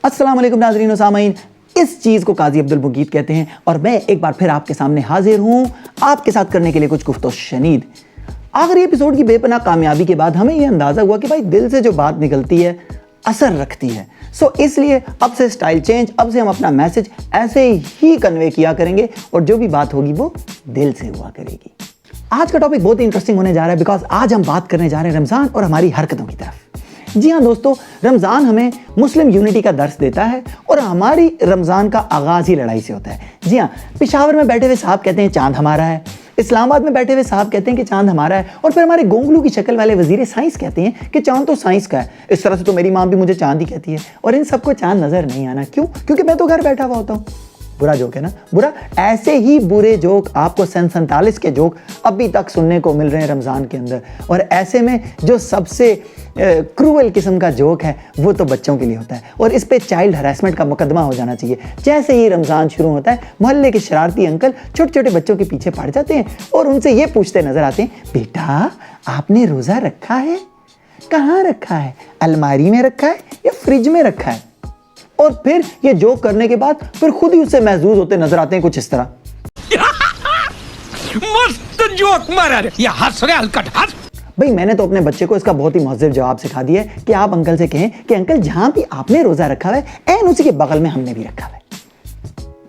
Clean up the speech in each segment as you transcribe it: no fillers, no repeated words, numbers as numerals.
अस्सलाम वालेकुम नाज़रीन व सामाईन। इस चीज़ को काजी अब्दुल मुगीत कहते हैं और मैं एक बार फिर आपके सामने हाजिर हूँ आपके साथ करने के लिए कुछ गुफ्तो शनीद। आखिरी एपिसोड की बेपनाह कामयाबी के बाद हमें यह अंदाज़ा हुआ कि भाई दिल से जो बात निकलती है असर रखती है। इसलिए अब से स्टाइल चेंज, अब से हम अपना मैसेज ऐसे ही कन्वे किया करेंगे और जो भी बात होगी वो दिल से हुआ करेगी। आज का टॉपिक बहुत ही इंटरेस्टिंग होने जा रहा है बिकॉज आज हम बात करने जा रहे हैं रमज़ान और हमारी हरकतों की तरफ। जी हाँ दोस्तों, रमज़ान हमें मुस्लिम यूनिटी का दर्स देता है और हमारी रमज़ान का आगाज़ ही लड़ाई से होता है। जी हाँ, पेशावर में बैठे हुए साहब कहते हैं चांद हमारा है, इस्लामाबाद में बैठे हुए साहब कहते हैं कि चांद हमारा है, और फिर हमारे गोंगलू की शक्ल वाले वजीर साइंस कहते हैं कि चांद तो साइंस का है। इस तरह से तो मेरी माँ भी मुझे चांद ही कहती है और इन सबको चांद नज़र नहीं आना। क्यों? क्योंकि मैं तो घर बैठा हुआ होता हूँ। बुरा जोक है ना? बुरा। ऐसे ही बुरे जोक आपको सन 47 के जोक अभी तक सुनने को मिल रहे हैं रमज़ान के अंदर, और ऐसे में जो सबसे क्रूअल किस्म का जोक है वो तो बच्चों के लिए होता है और इस पे चाइल्ड हरासमेंट का मुकदमा हो जाना चाहिए। जैसे ही रमज़ान शुरू होता है मोहल्ले के शरारती अंकल छोटे छोटे बच्चों के पीछे पड़ जाते हैं और उनसे ये पूछते नजर आते हैं, बेटा आपने रोज़ा रखा है? कहाँ रखा है? अलमारी में रखा है या फ्रिज में रखा है? और फिर ये जोक करने के बाद फिर खुद ही उससे महजूज होते नजर आते हैं कुछ इस तरह। मस्त जोक मारा रे, ये हंस रहे हलकट हंस। भाई मैंने तो अपने बच्चे को इसका बहुत ही महज़िब जवाब सिखा दिया है कि आप अंकल से कहें कि अंकल जहां भी आपने रोजा रखा है एन उसी के बगल में हमने भी रखा है।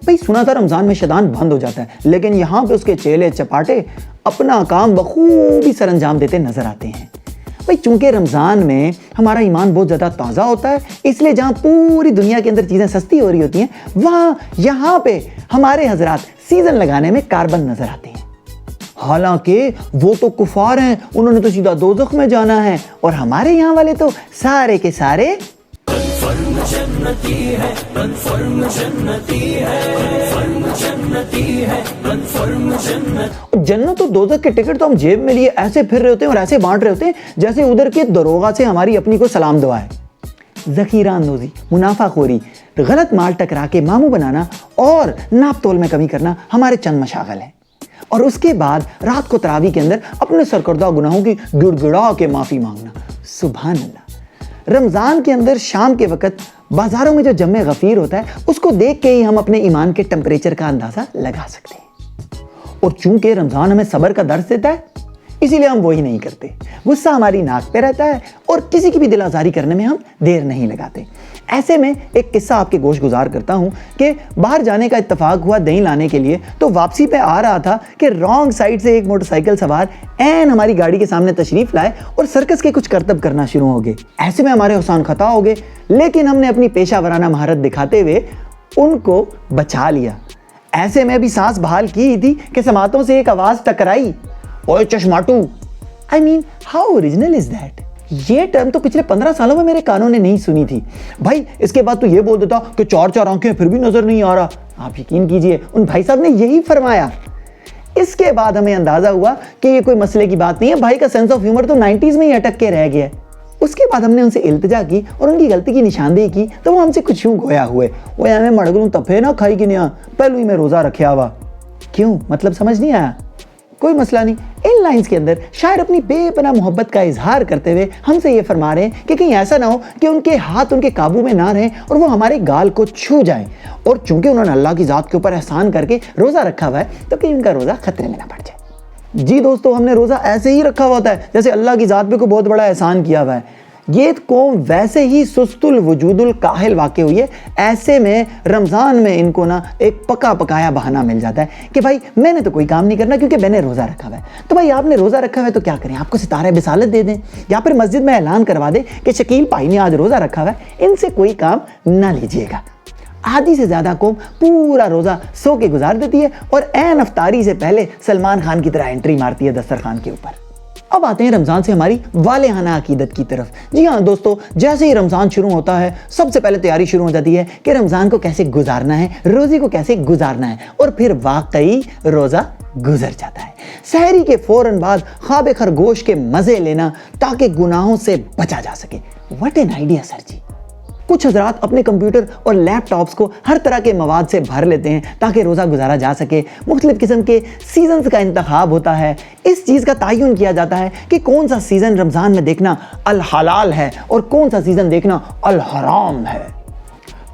भाई सुना था रमजान में शैतान बंद हो जाता है, लेकिन यहां पे उसके चेले चपाटे अपना काम बखूबी सरंजाम देते नजर आते हैं। भाई चूंकि रमज़ान में हमारा ईमान बहुत ज़्यादा ताज़ा होता है, इसलिए जहाँ पूरी दुनिया के अंदर चीज़ें सस्ती हो रही होती हैं वहाँ यहाँ पे हमारे हजरात सीज़न लगाने में कारबंद नज़र आते हैं। हालांकि वो तो कुफार हैं, उन्होंने तो सीधा दोज़ख में जाना है, और हमारे यहाँ वाले तो सारे के सारे जन्नत और दोज़ख के टिकट तो हम जेब में लिए ऐसे फिर रहे होते हैं और ऐसे बांट रहे होते हैं जैसे उधर के दरोगा से हमारी अपनी को सलाम दुआ है। ज़ख़ीरा अंदोज़ी, मुनाफाखोरी, गलत माल टकरा के मामू बनाना और नाप तोल में कमी करना हमारे चंद मशागल हैं। और उसके बाद रात को तरावी के अंदर अपने सरकर्दा गुनाहों की गिड़गिड़ा के माफ़ी मांगना। सुभान अल्लाह। रमज़ान के अंदर शाम के वक़्त बाज़ारों में जो जम्मे गफ़ीर होता है उसको देख के ही हम अपने ईमान के टेम्परेचर का अंदाज़ा लगा सकते हैं। और चूंकि रमज़ान हमें सब्र का दर्स देता है इसीलिए हम वही नहीं करते। गुस्सा हमारी नाक पे रहता है और किसी की भी दिल आज़ारी करने में हम देर नहीं लगाते। ऐसे में एक किस्सा आपके गोश गुजार करता हूँ कि बाहर जाने का इत्तफाक हुआ दही लाने के लिए, तो वापसी पे आ रहा था कि रॉन्ग साइड से एक मोटरसाइकिल सवार एन हमारी गाड़ी के सामने तशरीफ़ लाए और सर्कस के कुछ करतब करना शुरू हो गए। ऐसे में हमारे हुसान खता हो गए, लेकिन हमने अपनी पेशा वराना महारत दिखाते हुए उनको बचा लिया। ऐसे में अभी सांस बहाल की ही थी कि समातों से एक आवाज़ टकराई, ओए चश्माटू। I mean how original is that? ये टर्म तो पिछले 15 सालों में मेरे कानों ने नहीं सुनी थी। भाई इसके बाद तो ये बोल देता कि चार चार आंखें फिर भी नजर नहीं आ रहा। आप यकीन कीजिए उन भाई साहब ने यही फरमाया। इसके बाद हमें अंदाजा हुआ कि ये कोई मसले की बात नहीं है, भाई का सेंस ऑफ ह्यूमर तो 90s में ही अटक के रह गया है। उसके बाद हमने उनसे इल्तिजा की और उनकी गलती की निशानदेही की, तो वो हमसे कुछ यूं गोया हुए, वो हमें मड़गलू तफे ना खाई कि नहीं, पहलू ही में रोजा रखे हुआ। क्यों? मतलब समझ नहीं आया? कोई मसला नहीं। इन लाइंस के अंदर शायर अपनी बेपनाह मोहब्बत का इजहार करते हुए हमसे ये फरमा रहे हैं कि कहीं ऐसा ना हो कि उनके हाथ उनके काबू में ना रहें और वो हमारे गाल को छू जाएं। और चूंकि उन्होंने अल्लाह की ज़ात के ऊपर एहसान करके रोज़ा रखा हुआ है तो कहीं उनका रोज़ा खतरे में ना पड़ जाए। जी दोस्तों, हमने रोज़ा ऐसे ही रखा हुआ होता है जैसे अल्लाह की ज़ात पे कोई बहुत बड़ा एहसान किया हुआ है। ये कौम वैसे ही सुस्तुल वजूदुल काहिल वाक़ हुई है। ऐसे में रमज़ान में इनको ना एक पका पकाया बहाना मिल जाता है कि भाई मैंने तो कोई काम नहीं करना क्योंकि मैंने रोज़ा रखा हुआ है। तो भाई आपने रोज़ा रखा हुआ है तो क्या करें? आपको सितारे बिसालत दे दें या फिर मस्जिद में ऐलान करवा दें कि शकील भाई ने आज रोज़ा रखा हुआ है, इनसे कोई काम ना लीजिएगा। आधी से ज़्यादा कौम पूरा रोज़ा सो के गुजार देती है और ऐन अफ्तारी से पहले सलमान खान की तरह एंट्री मारती है दस्तरखान के ऊपर। अब आते हैं रमज़ान से हमारी वालेहाना अकीदत की तरफ। जी हाँ दोस्तों, जैसे ही रमज़ान शुरू होता है सबसे पहले तैयारी शुरू हो जाती है कि रमज़ान को कैसे गुजारना है, रोज़े को कैसे गुजारना है, और फिर वाकई रोज़ा गुजर जाता है। सहरी के फौरन बाद ख्वाब खरगोश के मज़े लेना ताकि गुनाहों से बचा जा सके। व्हाट एन आइडिया सर जी। कुछ हजरात अपने कंप्यूटर और लैपटॉप्स को हर तरह के मवाद से भर लेते हैं ताकि रोज़ा गुजारा जा सके। मुख्तलिफ किस्म के सीजन्स का इंतखाब होता है। इस चीज़ का तयन किया जाता है कि कौन सा सीज़न रमज़ान में देखना अल हलाल है और कौन सा सीज़न देखना अल हराम है।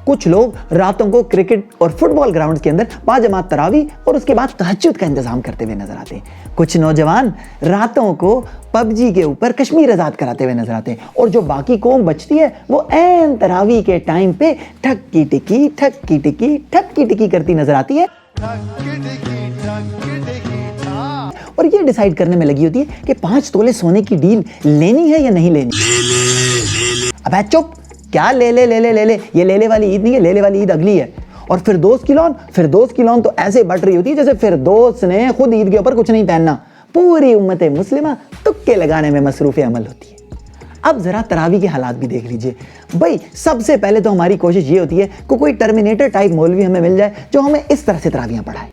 कुछ लोग रातों को क्रिकेट और फुटबॉल ग्राउंड के अंदर बाजमात तरावी और उसके बाद तहज्जुद का इंतजाम करते हुए नजर आते हैं। कुछ नौजवान रातों को पबजी के ऊपर कश्मीर आजाद कराते हुए नजर आते हैं और जो बाकी कौम बचती है वो ऐन तरावी के टाइम पे ठक्की टिकी करती नजर आती है और ये डिसाइड करने में लगी होती है कि 5 तोले सोने की डील लेनी है या नहीं लेनी। अबे चुप, क्या ले ले, ये लेले वाली ईद नहीं है, लेले वाली ईद अगली है। और फिरदौस की लॉन तो ऐसे बट रही होती है जैसे फिरदौस ने खुद ईद के ऊपर कुछ नहीं पहनना। पूरी उम्मत मुस्लिमा तुक्के लगाने में मसरूफ अमल होती है। अब जरा तरावी के हालात भी देख लीजिए भाई। सबसे पहले तो हमारी कोशिश ये होती है कि कोई टर्मिनेटर टाइप मौलवी हमें मिल जाए जो हमें इस तरह से तरावियां पढ़ाए।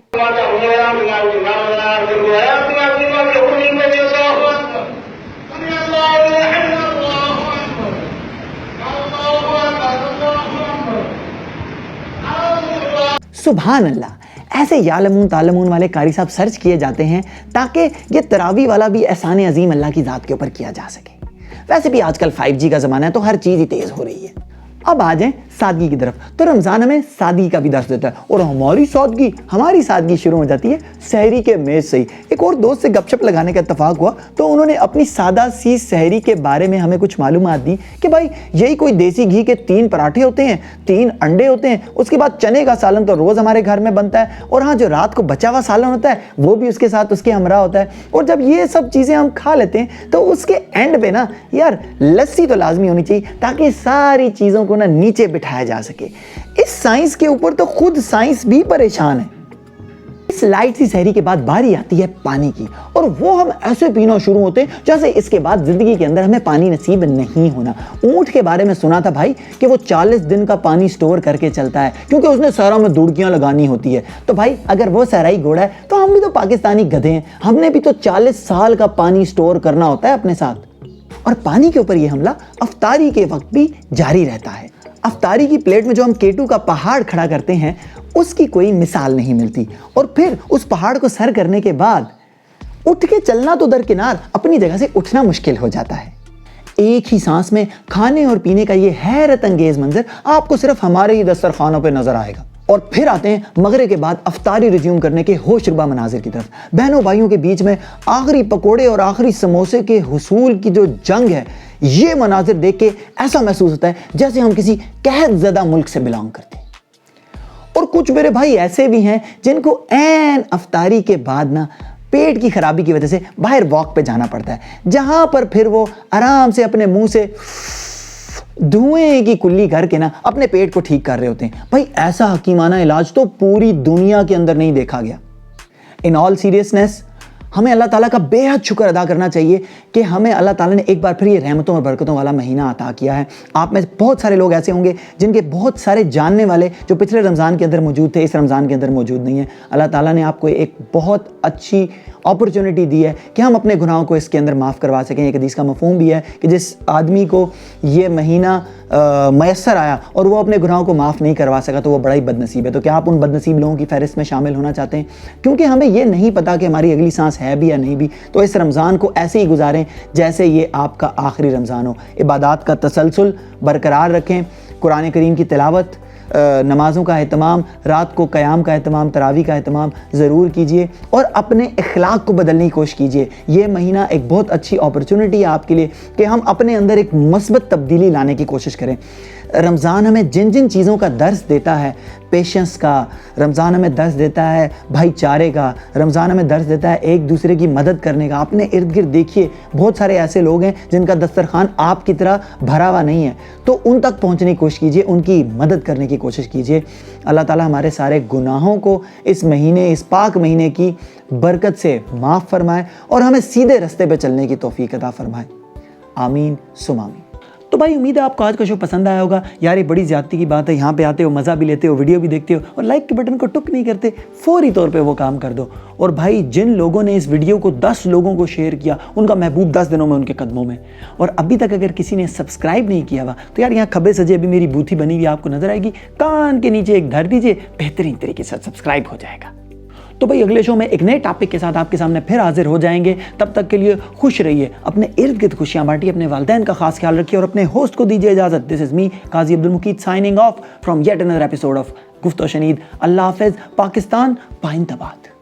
सुभान अल्लाह, ऐसे यालमून तालमून वाले कारी साहब सर्च किए जाते हैं ताकि ये तरावी वाला भी एहसान अजीम अल्लाह की ज़ात के ऊपर किया जा सके। वैसे भी आजकल 5G का ज़माना है तो हर चीज़ ही तेज़ हो रही है। अब आ जाएं सादगी की तरफ, तो रमज़ान हमें सादगी का भी दर्स देता है और हमारी सादगी शुरू हो जाती है सहरी के मेज़ से ही। एक और दोस्त से गपशप लगाने का इत्तेफाक हुआ तो उन्होंने अपनी सादा सी सहरी के बारे में हमें कुछ मालूमात दी कि भाई यही कोई देसी घी के 3 पराठे होते हैं, 3 अंडे होते हैं, उसके बाद चने का सालन तो रोज़ हमारे घर में बनता है और हाँ जो रात को बचा हुआ सालन होता है वो भी उसके साथ उसके हमरा होता है। और जब ये सब चीज़ें हम खा लेते हैं तो उसके एंड पे ना यार लस्सी तो लाजमी होनी चाहिए ताकि सारी चीज़ों को ना नीचे बिठाया जा सके। इस साइंस के ऊपर तो खुद साइंस भी परेशान है। इस लाइट सी सहरी के बाद बारी आती है पानी की और वो हम ऐसे पीना शुरू होते हैं जैसे इसके बाद जिंदगी के अंदर हमें पानी नसीब नहीं होना। ऊंट के बारे में सुना था भाई कि वो 40 दिन का पानी स्टोर करके चलता है क्योंकि उसने सहरा में दुड़कियां लगानी होती है। तो भाई अगर वो सहराई घोड़ा है तो हम भी तो पाकिस्तानी गधे हैं, हमने भी तो 40 साल का पानी स्टोर करना होता है अपने साथ। और पानी के ऊपर ये हमला अफ्तारी के वक्त भी जारी रहता है। अफ्तारी की प्लेट में जो हम केटू का पहाड़ खड़ा करते हैं उसकी कोई मिसाल नहीं मिलती और फिर उस पहाड़ को सर करने के बाद उठ के चलना तो दरकिनार अपनी जगह से उठना मुश्किल हो जाता है। एक ही सांस में खाने और पीने का ये हैरत अंगेज मंजर आपको सिर्फ हमारे ही दस्तरखानों पे नजर आएगा। और फिर आते हैं मगरिब के बाद अफ्तारी रिज्यूम करने के होशरुबा मनाजिर की तरफ। बहनों भाइयों के बीच में आखिरी पकोड़े और आखिरी समोसे के हुसूल की जो जंग है, ये मनाजिर देख के ऐसा महसूस होता है जैसे हम किसी कहत ज़दा मुल्क से बिलोंग करते हैं। और कुछ मेरे भाई ऐसे भी हैं जिनको ऐन अफ्तारी के बाद ना पेट की खराबी की वजह से बाहर वॉक पे जाना पड़ता है, जहां पर फिर वो आराम से अपने मुंह से धुएं की कुल्ली करके ना अपने पेट को ठीक कर रहे होते हैं। भाई ऐसा हकीमाना इलाज तो पूरी दुनिया के अंदर नहीं देखा गया। इन ऑल सीरियसनेस हमें अल्लाह ताला का बेहद शुक्र अदा करना चाहिए कि हमें अल्लाह ताला ने एक बार फिर ये रहमतों और बरकतों वाला महीना अता किया है। आप में बहुत सारे लोग ऐसे होंगे जिनके बहुत सारे जानने वाले जो पिछले रमज़ान के अंदर मौजूद थे इस रमज़ान के अंदर मौजूद नहीं है। अल्लाह ताला ने आपको एक बहुत अच्छी अपॉर्चुनिटी दी है कि हम अपने गुनाहों को इसके अंदर माफ़ करवा सकें। एक हदीस का मफ़हूम भी है कि जिस आदमी को ये महीना मयसर आया और वो अपने गुनाहों को माफ़ नहीं करवा सका तो वो बड़ा ही बदनसीब है। तो क्या आप उन बदनसीब लोगों की फहरिस्त में शामिल होना चाहते हैं? क्योंकि हमें ये नहीं पता कि हमारी अगली सांस है भी या नहीं भी, तो इस रमज़ान को ऐसे ही गुजारें जैसे ये आपका आखिरी रमज़ान हो। इबादत का तसलसल बरकरार रखें, कुरान करीम की तिलावत, नमाज़ों का एहतमाम, रात को क़याम का एहतमाम, तरावी का एहतमाम ज़रूर कीजिए और अपने इखलाक को बदलने की कोशिश कीजिए। ये महीना एक बहुत अच्छी अपॉर्चुनिटी है आपके लिए कि हम अपने अंदर एक मस्बत तब्दीली लाने की कोशिश करें। रमज़ान हमें जिन जिन चीज़ों का दर्स देता है, पेशेंस का, रमज़ान हमें दर्स देता है भाईचारे का, रमज़ान हमें दर्स देता है एक दूसरे की मदद करने का। अपने इर्द गिर्द देखिए बहुत सारे ऐसे लोग हैं जिनका दस्तरखान आपकी तरह भरा हुआ नहीं है, तो उन तक पहुंचने की कोशिश कीजिए, उनकी मदद करने की कोशिश कीजिए। अल्लाह ताला हमारे सारे गुनाहों को इस महीने, इस पाक महीने की बरकत से माफ़ फरमाए और हमें सीधे रास्ते पे चलने की तौफीक अता फरमाए। आमीन सुम आमीन। तो भाई उम्मीद है आपको आज का शो पसंद आया होगा। यार ये बड़ी ज़्यादती की बात है, यहाँ पे आते हो, मज़ा भी लेते हो, वीडियो भी देखते हो और लाइक के बटन को टुक नहीं करते, फौरी तौर पे वो काम कर दो। और भाई जिन लोगों ने इस वीडियो को 10 लोगों को शेयर किया, उनका महबूब 10 दिनों में उनके कदमों में। और अभी तक अगर किसी ने सब्सक्राइब नहीं किया हुआ तो यार यहाँ खब्बे सजे अभी मेरी बूथी बनी हुई आपको नजर आएगी, कान के नीचे एक धर दीजिए, बेहतरीन तरीके से सब्सक्राइब हो जाएगा। तो भाई अगले शो में एक नए टॉपिक के साथ आपके सामने फिर हाजिर हो जाएंगे। तब तक के लिए खुश रहिए, अपने इर्द गिर्द खुशियां बांटिए, अपने वालिदैन का खास ख्याल रखिए और अपने होस्ट को दीजिए इजाजत। This is me Qazi Abdul Muqeed signing off from yet another episode of Gufto Shunid. अल्लाह हाफिज, पाकिस्तान पाइंदाबाद।